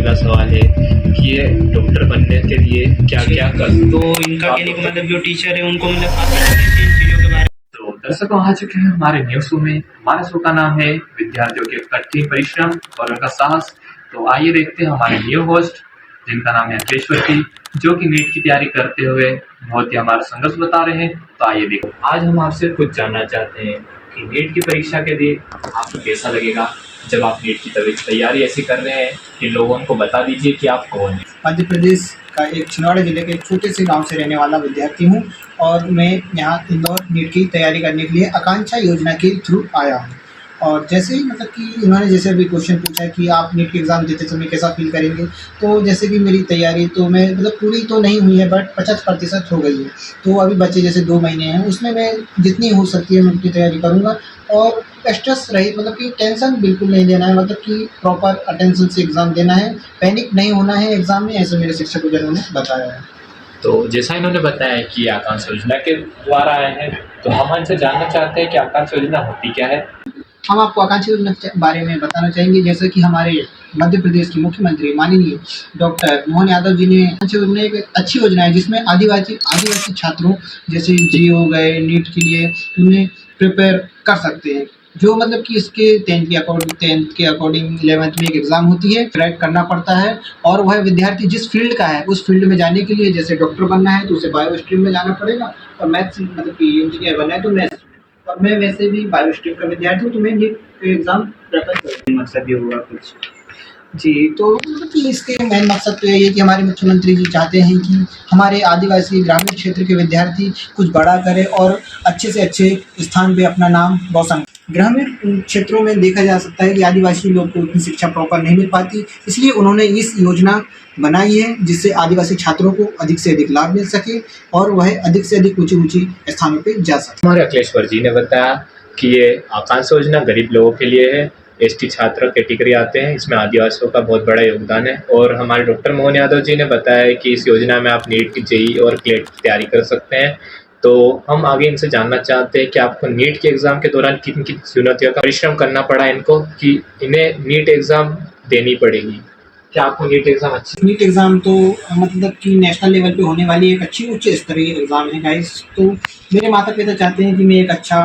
पहला सवाल है कि ये डॉक्टर बनने के लिए क्या क्या कर तो इनका कहने का मतलब जो टीचर है उनको मतलब काफी नॉलेज है इन चीजों के बारे में। तो दर्शकों आ चुके हैं हमारे न्यूज शो में। हमारे शो का नाम है विद्यार्थियों के कठिन परिश्रम और उनका साहस। तो आइए देखते हैं हमारे न्यू होस्ट जिनका नाम है अखिलेश्वर जी, जो कि नीट की तैयारी करते हुए बहुत ही हमारा संघर्ष बता रहे हैं। तो आइए देखो, आज हम आपसे कुछ जानना चाहते हैं कि नीट की परीक्षा के लिए आपको कैसा लगेगा जब आप नीट की तैयारी ऐसी कर रहे हैं कि लोगों को बता दीजिए कि आप कौन है। मध्य प्रदेश का एक छिंदवाड़ा जिले के एक छोटे से गांव से रहने वाला विद्यार्थी हूं और मैं यहां इंदौर नीट की तैयारी करने के लिए आकांक्षा योजना के थ्रू आया हूं। और जैसे ही मतलब कि इन्होंने जैसे अभी क्वेश्चन पूछा कि आप नीट के एग्ज़ाम देते समय कैसा फील करेंगे, तो जैसे कि मेरी तैयारी तो मैं मतलब पूरी तो नहीं हुई है बट 50% हो गई है। तो अभी बचे जैसे 2 महीने हैं, उसमें मैं जितनी हो सकती है मैं उतनी तैयारी करूँगा और स्ट्रेस रहित मतलब कि टेंशन बिल्कुल नहीं लेना है, मतलब कि प्रॉपर अटेंशन से एग्ज़ाम देना है, पैनिक नहीं होना है एग्ज़ाम में, ऐसे मेरे शिक्षकजनों ने बताया है। तो जैसा इन्होंने बताया कि आकांक्षा योजना के द्वारा आए हैं, तो हम इनसे जानना चाहते हैं कि आकांक्षा योजना होती क्या है। हम आपको आकांक्षा योजना के बारे में बताना चाहेंगे। जैसे कि हमारे मध्य प्रदेश के मुख्यमंत्री माननीय डॉक्टर मोहन यादव जी ने आकांक्षा योजना एक अच्छी योजना है जिसमें आदिवासी आदिवासी छात्रों जैसे जी हो गए नीट के लिए उन्हें प्रिपेयर कर सकते हैं। जो मतलब कि इसके 10th के अकॉर्डिंग 11th में एक एग्ज़ाम होती है, क्रैक करना पड़ता है और वह विद्यार्थी जिस फील्ड का है उस फील्ड में जाने के लिए जैसे डॉक्टर बनना है तो उसे बायो स्ट्रीम में जाना पड़ेगा और मैथ्स मतलब कि इंजीनियर बनना है तो मैथ्स। और मैं वैसे भी बायो स्ट्रीम का विद्यार्थी हूँ तो मैं नीट के एग्ज़ाम प्रेफर करूँगा। मकसद भी होगा कुछ जी, तो मतलब कि इसके मेन मकसद तो यही है कि हमारे मुख्यमंत्री जी चाहते हैं कि हमारे आदिवासी ग्रामीण क्षेत्र के विद्यार्थी कुछ बड़ा करें और अच्छे से अच्छे स्थान पे अपना नाम रोशन करें। ग्रामीण क्षेत्रों में देखा जा सकता है कि आदिवासी लोग को उतनी शिक्षा प्रॉपर नहीं मिल पाती, इसलिए उन्होंने इस योजना बनाई है जिससे आदिवासी छात्रों को अधिक से अधिक लाभ मिल सके और वह अधिक से अधिक ऊँची-ऊँची स्थानों पे जा सकें। हमारे अखिलेश्वर जी ने बताया कि ये आकांक्षा योजना गरीब लोगों के लिए है। एसटी छात्र कैटेगरी आते हैं, इसमें आदिवासियों का बहुत बड़ा योगदान है। और हमारे डॉक्टर मोहन यादव जी ने बताया कि इस योजना में आप नीट की जेई और क्लेट की तैयारी कर सकते हैं। तो हम आगे इनसे जानना चाहते हैं कि आपको नीट के एग्ज़ाम के दौरान किन किन चुनौतियों का परिश्रम करना पड़ा इनको कि इन्हें नीट एग्ज़ाम देनी पड़ेगी। क्या आपको नीट एग्ज़ाम अच्छी नीट एग्ज़ाम तो मतलब कि नेशनल लेवल पे होने वाली एक अच्छी उच्च स्तरीय एग्ज़ाम है गाइस। तो मेरे माता-पिता चाहते हैं कि मैं एक अच्छा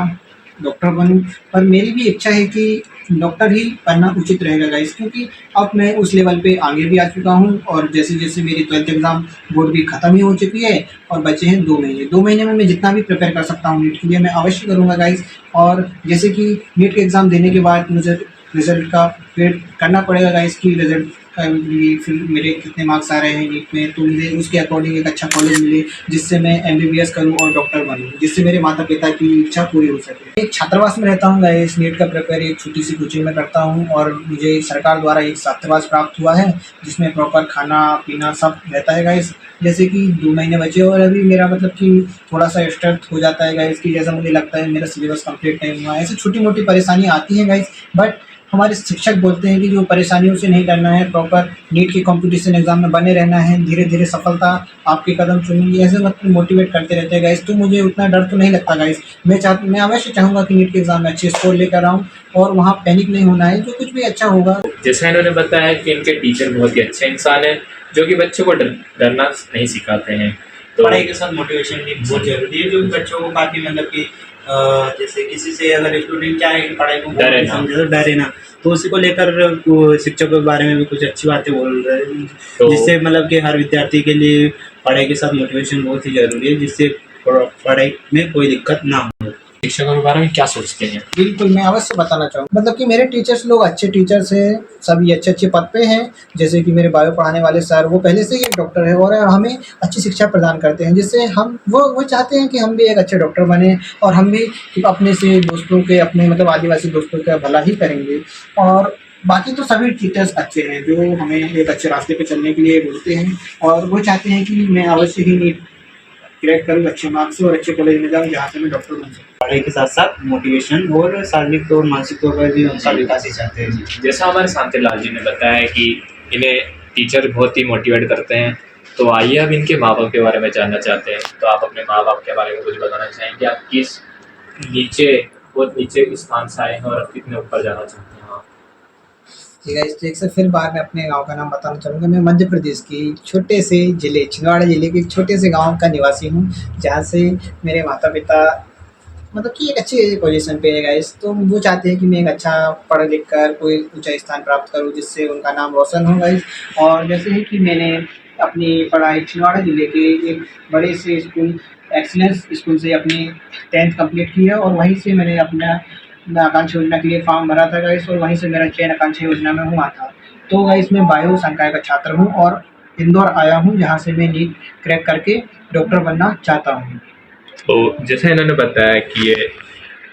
डॉक्टर बनूँ, पर मेरी भी इच्छा है कि डॉक्टर ही बनना उचित रहेगा गाइस, क्योंकि अब मैं उस लेवल पे आगे भी आ चुका हूँ और जैसे-जैसे मेरी 12th एग्ज़ाम बोर्ड की ख़त्म ही हो चुकी है और बचे हैं 2 महीने। 2 महीने में मैं जितना भी प्रिपेयर कर सकता हूँ नीट के लिए मैं अवश्य करूँगा गाइस। और जैसे कि नीट के एग्ज़ाम देने के बाद मुझे रिज़ल्ट का वेट करना पड़ेगा गाइस कि रिज़ल्ट का लिए फिर मेरे कितने मार्क्स आ रहे हैं नीट में, तो मुझे उसके अकॉर्डिंग एक अच्छा कॉलेज मिले जिससे मैं एमबीबीएस करूँ और डॉक्टर बनूँ, जिससे मेरे माता-पिता की इच्छा पूरी हो सके। एक छात्रावास में रहता हूँ गाइस, नीट का प्रिपेयर एक छोटी-सी कोचिंग में करता हूँ और मुझे सरकार द्वारा एक छात्रावास प्राप्त हुआ है, जिसमें प्रॉपर खाना-पीना सब रहता है गाइस। जैसे कि 2 महीने बचे और अभी मेरा मतलब कि थोड़ा-सा स्ट्रेस हो जाता है गाइस कि जैसा मुझे लगता है मेरा सिलेबस कंप्लीट नहीं हुआ है। ऐसी छोटी-मोटी परेशानी आती हैं गाइस, बट हमारे शिक्षक बोलते हैं कि जो परेशानियों से नहीं डरना है, प्रॉपर नीट के कॉम्पिटिशन एग्ज़ाम में बने रहना है, धीरे-धीरे सफलता आपके कदम चूमेंगी, ऐसे मतलब मोटिवेट करते रहते हैं गाइस। तो मुझे उतना डर तो नहीं लगता गाइस। मैं अवश्य चाहूँगा कि नीट के एग्ज़ाम में अच्छे स्कोर लेकर आऊँ और वहाँ पैनिक नहीं होना है, जो कुछ भी अच्छा होगा। जैसा इन्होंने बताया कि इनके टीचर बहुत ही अच्छे इंसान हैं, जो कि बच्चों को डरना नहीं सिखाते हैं। तो पढ़ाई के साथ मोटिवेशन भी बहुत ज़रूरी है, जो कि बच्चों को काफ़ी मतलब कि जैसे किसी से अगर स्टूडेंट क्या है कि पढ़ाई को डरे ना। समझे तो डरे ना, तो उसी को लेकर वो शिक्षकों के बारे में भी कुछ अच्छी बातें बोल रहे हैं, तो जिससे मतलब कि हर विद्यार्थी के लिए पढ़ाई के साथ मोटिवेशन बहुत ही ज़रूरी है, जिससे पढ़ाई में कोई दिक्कत ना हो। शिक्षकों के बारे में क्या सोचते हैं? बिल्कुल, मैं अवश्य बताना चाहूँगा। मतलब कि मेरे टीचर्स लोग अच्छे टीचर्स हैं, सभी अच्छे-अच्छे पद पे हैं। जैसे कि मेरे बायो पढ़ाने वाले सर, वो पहले से ही एक डॉक्टर हैं और हमें अच्छी शिक्षा प्रदान करते हैं, जिससे हम वो चाहते हैं कि हम भी एक अच्छे डॉक्टर बनें और हम भी अपने से दोस्तों के अपने मतलब आदिवासी दोस्तों का भला ही करेंगे। और बाकी तो सभी टीचर्स अच्छे हैं, जो हमें एक अच्छे रास्ते पे चलने के लिए बोलते हैं और वो चाहते हैं कि मैं अवश्य ही नीट क्रैक करूँ अच्छे मार्क्स से और अच्छे कॉलेज में जाऊँ, जहाँ से मैं डॉक्टर बन सकूँ। पढ़ाई के साथ-साथ मोटिवेशन और शारीरिक तौर, मानसिक तौर पर भी उनका विकास ही चाहते हैं। जी। जैसा हमारे शांतिलाल जी ने बताया कि इन्हें टीचर बहुत ही मोटिवेट करते हैं। तो आइए अब इनके माँ बाप के बारे में जानना चाहते हैं। तो आप अपने माँ बाप के बारे में कुछ बताना चाहेंगे? आप किस नीचे बहुत नीचे स्थान से आए हैं और अब कितने ऊपर जाना चाहते हैं आप? जी गाइस, तो एक से फिर बार मैं अपने गाँव का नाम बताना चाहूँगा। मैं मध्य प्रदेश के छोटे से ज़िले छिंदवाड़ा ज़िले के एक छोटे से गाँव का निवासी हूँ, जहाँ से मेरे माता-पिता मतलब कि एक अच्छी पोज़ीशन पे है गाइस। तो वो चाहते हैं कि मैं एक अच्छा पढ़ लिख कर कोई ऊँचा स्थान प्राप्त करूँ, जिससे उनका नाम रोशन हो गाइस। और जैसे ही कि मैंने अपनी पढ़ाई छिंदवाड़ा ज़िले के एक बड़े से स्कूल एक्सीलेंस स्कूल से अपनी 10th कंप्लीट की है, और वहीं से मैंने अपना मैं आकांक्षा योजना के लिए फॉर्म भरा था गाइस, और वहीं से मेरा चयन आकांक्षा योजना में हुआ था। तो गाइस, मैं बायो संकाय का छात्र हूँ और इंदौर आया हूँ, जहाँ से मैं नीट क्रैक करके डॉक्टर बनना चाहता हूँ। तो जैसे इन्होंने बताया कि ये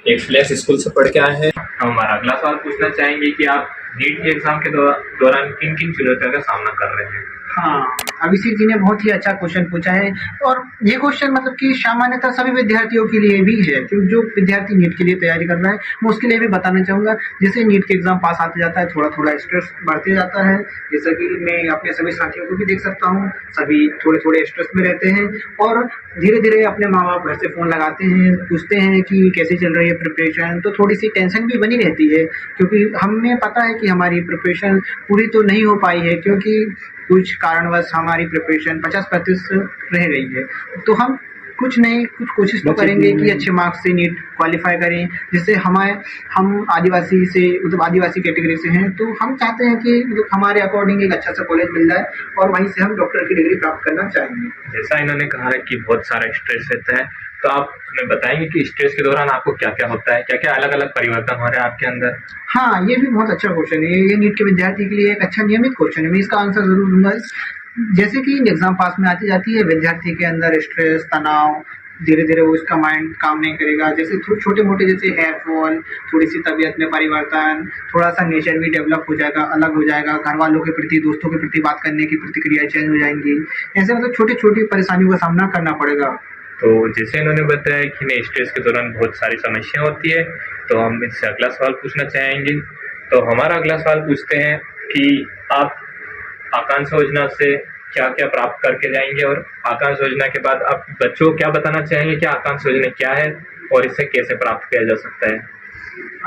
एक फ्लैश स्कूल से पढ़ के आए हैं, हम हमारा अगला सवाल पूछना चाहेंगे कि आप नीट के एग्जाम के दौरान किन किन चुनौतियों का सामना कर रहे हैं। हाँ, अभिषेक जी ने बहुत ही अच्छा क्वेश्चन पूछा है, और ये क्वेश्चन मतलब कि सामान्यतः सभी विद्यार्थियों के लिए भी है, क्योंकि जो विद्यार्थी नीट के लिए तैयारी कर रहा है, मैं उसके लिए भी बताना चाहूँगा। जैसे नीट के एग्ज़ाम पास आते जाता है, थोड़ा-थोड़ा स्ट्रेस बढ़ते जाता है, जैसा कि मैं अपने सभी साथियों को भी देख सकता हूँ, सभी थोड़े-थोड़े स्ट्रेस में रहते हैं, और धीरे-धीरे अपने माँ-बाप घर से फ़ोन लगाते हैं, पूछते हैं कि कैसी चल रही है प्रिपरेशन, तो थोड़ी-सी टेंशन भी बनी रहती है, क्योंकि हमें पता है कि हमारी प्रिपरेशन पूरी तो नहीं हो पाई है, क्योंकि कुछ कारणवश हमारी प्रिपरेशन 50% रह गई है। तो हम कुछ नहीं, कुछ कोशिश तो करेंगे कि अच्छे मार्क्स से नीट क्वालिफ़ाई करें, जिससे हम आदिवासी से मतलब आदिवासी कैटेगरी से हैं, तो हम चाहते हैं कि मतलब हमारे अकॉर्डिंग एक अच्छा-सा कॉलेज मिल जाए, और वहीं से हम डॉक्टर की डिग्री प्राप्त करना चाहेंगे। जैसा इन्होंने कहा है कि बहुत सारा स्ट्रेस रहता है, तो आप हमें बताएंगे कि स्ट्रेस के दौरान आपको क्या-क्या होता है, क्या-क्या अलग-अलग परिवर्तन हो रहे हैं आपके अंदर? हाँ, ये भी बहुत अच्छा क्वेश्चन है। ये नीट के विद्यार्थी के लिए एक अच्छा नियमित क्वेश्चन है। मैं इसका आंसर ज़रूर दूँगा। जैसे कि एग्ज़ाम पास में आती जाती है, विद्यार्थी के अंदर स्ट्रेस, तनाव, धीरे-धीरे वो उसका माइंड काम नहीं करेगा। जैसे छोटे-मोटे जैसे हेयर फॉल, थोड़ी-सी तबीयत में परिवर्तन, थोड़ा-सा नेचर भी डेवलप हो जाएगा, अलग हो जाएगा, घरवालों के प्रति, दोस्तों के प्रति बात करने की प्रतिक्रिया चेंज हो जाएँगी। ऐसे मतलब छोटी-छोटी परेशानियों का सामना करना पड़ेगा। तो जैसे इन्होंने बताया कि इन्हें स्ट्रेस के दौरान बहुत सारी समस्या होती है, तो हम इनसे अगला सवाल पूछना चाहेंगे। तो हमारा अगला सवाल पूछते हैं कि आप आकांक्षा योजना से क्या-क्या प्राप्त करके जाएँगे, और आकांक्षा योजना के बाद आप बच्चों को क्या बताना चाहेंगे कि आकांक्षा योजना क्या है और इसे कैसे प्राप्त किया जा सकता है?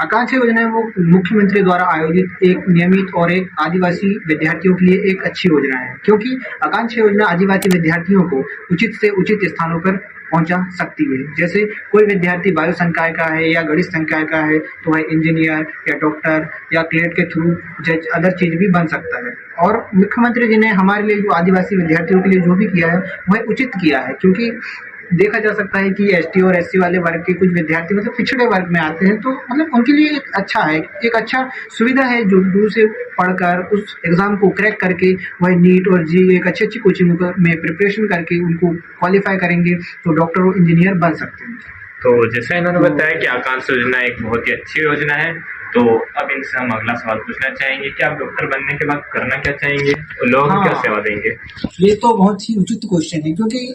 आकांक्षा योजना है वो मुख्यमंत्री द्वारा आयोजित एक नियमित और एक आदिवासी विद्यार्थियों के लिए एक अच्छी योजना है, क्योंकि आकांक्षा योजना आदिवासी विद्यार्थियों को उचित से उचित स्थानों पर पहुंचा सकती है। जैसे कोई विद्यार्थी वायु संकाय का है या गणित संकाय का है, तो वह इंजीनियर या डॉक्टर या क्लेट के थ्रू जज अदर चीज भी बन सकता है। और मुख्यमंत्री जी ने हमारे लिए जो आदिवासी विद्यार्थियों के लिए जो भी किया है, वह उचित किया है, क्योंकि देखा जा सकता है कि एसटी और एससी वाले वर्ग के कुछ विद्यार्थी मतलब पिछड़े वर्ग में आते हैं, तो मतलब उनके लिए एक अच्छा है, एक अच्छा सुविधा है, जो दूर से पढ़कर उस एग्ज़ाम को क्रैक करके वह नीट और जी एक अच्छी कोचिंग में प्रिपरेशन करके उनको क्वालिफाई करेंगे, तो डॉक्टर और इंजीनियर बन सकते हैं। तो जैसा इन्होंने बताया कि आकांक्षा योजना एक बहुत ही अच्छी योजना है, तो अब इनसे हम अगला सवाल पूछना चाहेंगे कि आप डॉक्टर बनने के बाद करना क्या चाहेंगे और लोगों को क्या सेवा देंगे? ये तो बहुत ही उचित क्वेश्चन है, क्योंकि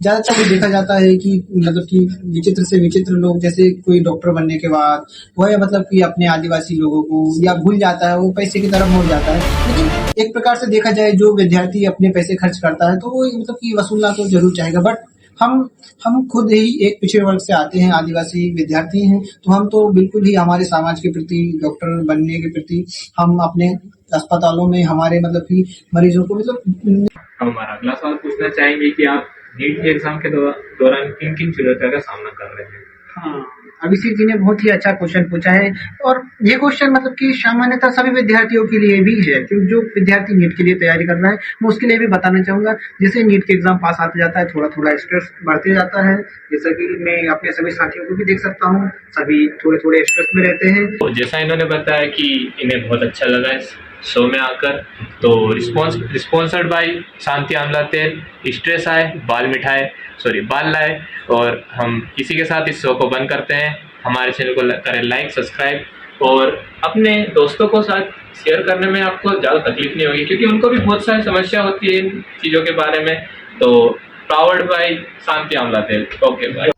ज़्यादातर ये देखा जाता है कि मतलब कि विचित्र से विचित्र लोग, जैसे कोई डॉक्टर बनने के बाद वह मतलब कि अपने आदिवासी लोगों को या भूल जाता है, वो पैसे की तरफ मुड़ जाता है। लेकिन एक प्रकार से देखा जाए, जो विद्यार्थी अपने पैसे खर्च करता है, तो वो मतलब कि वसूलना तो जरूर चाहेगा। बट हम खुद ही एक पिछड़े वर्ग से आते हैं, आदिवासी विद्यार्थी हैं, तो हम तो बिल्कुल ही हमारे समाज के प्रति, डॉक्टर बनने के प्रति, हम अपने अस्पतालों में हमारे मतलब कि मरीजों को मतलब हम हमारा अगला सवाल पूछना चाहेंगे कि आप नीट के एग्जाम के दौरान किन किन चुनौतियों का सामना कर रहे हैं? हाँ, अभिषेक जी ने बहुत ही अच्छा क्वेश्चन पूछा है, और ये क्वेश्चन मतलब कि सामान्यतः सभी विद्यार्थियों के लिए भी है, क्योंकि जो विद्यार्थी नीट के लिए तैयारी कर रहा है, मैं उसके लिए भी बताना चाहूँगा। जैसे नीट के एग्जाम पास आते जाता है, थोड़ा-थोड़ा स्ट्रेस बढ़ते जाता है, जैसा कि मैं अपने सभी साथियों को भी देख सकता हूँ, सभी थोड़े-थोड़े स्ट्रेस में रहते हैं। तो जैसा इन्होंने बताया कि इन्हें बहुत अच्छा लगा इस शो में आकर, तो रिस्पॉन्सर्ड बाय शांति आंवला तेल, स्ट्रेस आए बाल लाए, और हम इसी के साथ इस शो को बंद करते हैं। हमारे चैनल को करें लाइक, सब्सक्राइब, और अपने दोस्तों को साथ शेयर करने में आपको ज़्यादा तकलीफ नहीं होगी, क्योंकि उनको भी बहुत सारी समस्या होती है इन चीज़ों के बारे में। तो पावर्ड बाय शांति आंवला तेल। Okay, bye.